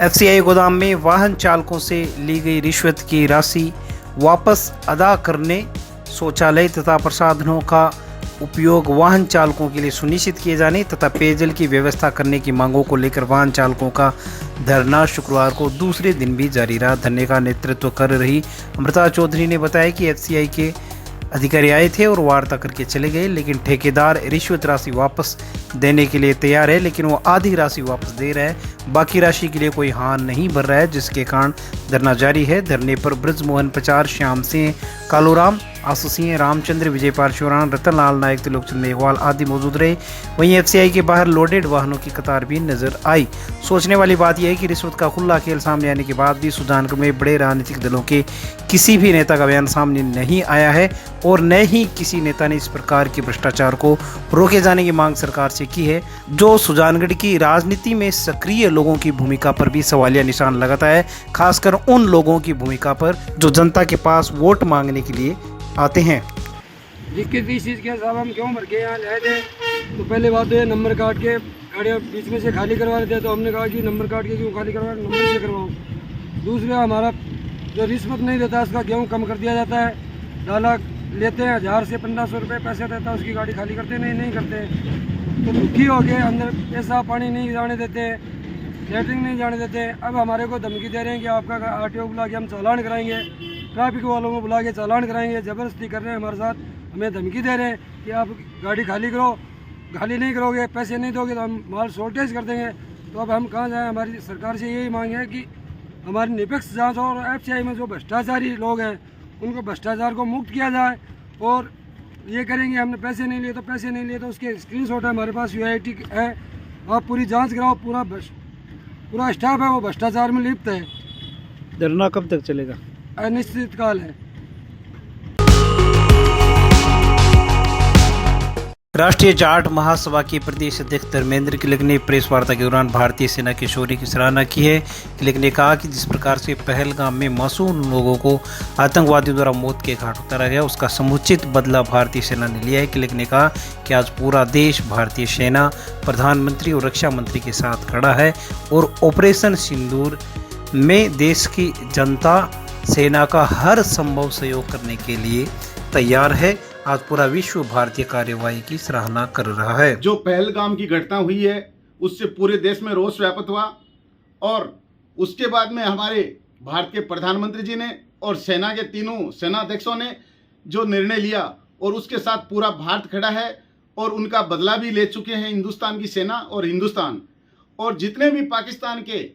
FCI गोदाम में वाहन चालकों से ली गई रिश्वत की राशि वापस अदा करने, शौचालय तथा प्रसाधनों का उपयोग वाहन चालकों के लिए सुनिश्चित किए जाने तथा पेयजल की व्यवस्था करने की मांगों को लेकर वाहन चालकों का धरना शुक्रवार को दूसरे दिन भी जारी रहा। धरने का नेतृत्व कर रही अमृता चौधरी ने बताया कि एफसीआई के अधिकारी आए थे और वार्ता करके चले गए, लेकिन ठेकेदार रिश्वत राशि वापस देने के लिए तैयार है, लेकिन वो आधी राशि वापस दे रहा है, बाकी राशि के लिए कोई हाँ नहीं भर रहा है, जिसके कारण धरना जारी है। धरने पर ब्रजमोहन प्रचार, श्याम सिंह कालूराम, आशु सिंह, रामचंद्र, विजयपाल शिवरान, रतन लाल नायक, त्रिलोकचंद मेघवाल आदि मौजूद रहे। वहीं एफसीआई के बाहर लोडेड वाहनों की कतार भी नजर आई। सोचने वाली बात यह है कि रिश्वत का खुला खेल सामने आने के बाद भी सुजानगढ़ में बड़े राजनीतिक दलों के किसी भी नेता का बयान सामने नहीं आया है और न ही किसी नेता ने इस प्रकार के भ्रष्टाचार को रोके जाने की मांग सरकार से की है, जो सुजानगढ़ की राजनीति में सक्रिय लोगों की भूमिका पर भी सवालिया निशान लगाता है, खासकर उन लोगों की भूमिका पर जो जनता के पास वोट मांगने के लिए आते हैं। जिस चीज़ के साहब हम क्यों भर के यहाँ लाए थे, तो पहले बात तो ये नंबर काट के गाड़ियाँ बीच में से खाली करवा रहे थे, तो हमने कहा कि नंबर काट के क्यों खाली करवा, नंबर से करवाओ। दूसरा, हमारा जो रिश्वत नहीं देता उसका गेहूँ कम कर दिया जाता है, डाला लेते हैं 1000 से 1500 रुपये पैसे देता है, उसकी गाड़ी खाली करते नहीं करते, तो दुखी हो गए, अंदर पैसा पानी नहीं जाने देते, लेटरिन नहीं जाने देते। अब हमारे को धमकी दे रहे हैं कि आपका आरटीओ बुला के हम चालान कराएंगे, ट्रैफिक वालों को बुला के चालान कराएंगे, ज़बरदस्ती कर रहे हैं हमारे साथ, हमें धमकी दे रहे हैं कि आप गाड़ी खाली करो, खाली नहीं करोगे, पैसे नहीं दोगे तो हम माल शॉर्टेज कर देंगे। तो अब हम कहाँ जाएँ? हमारी सरकार से यही मांग है कि हमारी निष्पक्ष जांच और एफसीआई में जो भ्रष्टाचारी लोग हैं उनको भ्रष्टाचार को मुक्त किया जाए। और ये करेंगे, हमने पैसे नहीं लिए तो पैसे नहीं लिए, तो उसके स्क्रीनशॉट है हमारे पास, यूआईटी है, आप पूरी जाँच कराओ। पूरा स्टाफ है वो भ्रष्टाचार में लिप्त है। धरना कब तक चलेगा? अनिश्चित काल है। राष्ट्रीय जाट महासभा के प्रदेश अध्यक्ष धर्मेंद्र किलक ने प्रेस वार्ता के दौरान भारतीय सेना के शौर्य की सराहना की है। किलक ने कहा कि जिस प्रकार से पहलगाम में मासूम लोगों को आतंकवादियों द्वारा मौत के घाट उतारा गया, उसका समुचित बदला भारतीय सेना ने लिया है। किलक ने कहा कि आज पूरा देश भारतीय सेना, प्रधानमंत्री और रक्षा मंत्री के साथ खड़ा है और ऑपरेशन सिंदूर में देश की जनता सेना का हर संभव सहयोग करने के लिए तैयार है। आज पूरा विश्व भारतीय कार्यवाही की सराहना कर रहा है। जो पहलगाम की घटना हुई है उससे पूरे देश में रोष व्याप्त हुआ और उसके बाद में हमारे भारत के प्रधानमंत्री जी ने और सेना के तीनों सेनाध्यक्षों ने जो निर्णय लिया और उसके साथ पूरा भारत खड़ा है और उनका बदला भी ले चुके हैं हिंदुस्तान की सेना और हिंदुस्तान। और जितने भी पाकिस्तान के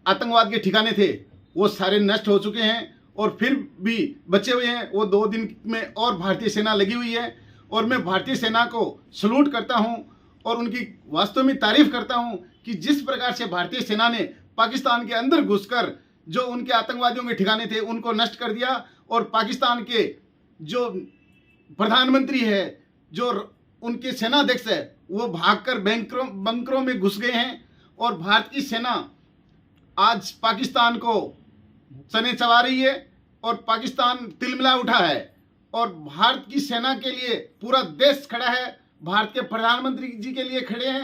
आतंकवाद के ठिकाने थे वो सारे नष्ट हो चुके हैं और फिर भी बचे हुए हैं वो 2 दिन में और भारतीय सेना लगी हुई है। और मैं भारतीय सेना को सलूट करता हूं और उनकी वास्तव में तारीफ करता हूं कि जिस प्रकार से भारतीय सेना ने पाकिस्तान के अंदर घुसकर जो उनके आतंकवादियों के ठिकाने थे उनको नष्ट कर दिया और पाकिस्तान के जो प्रधानमंत्री है, जो उनके सेनाध्यक्ष है, वो भागकर बंकरों में घुस गए हैं। और भारत की सेना आज पाकिस्तान को सने चला रही है और पाकिस्तान तिलमिला उठा है और भारत की सेना के लिए पूरा देश खड़ा है, भारत के प्रधानमंत्री जी के लिए खड़े हैं।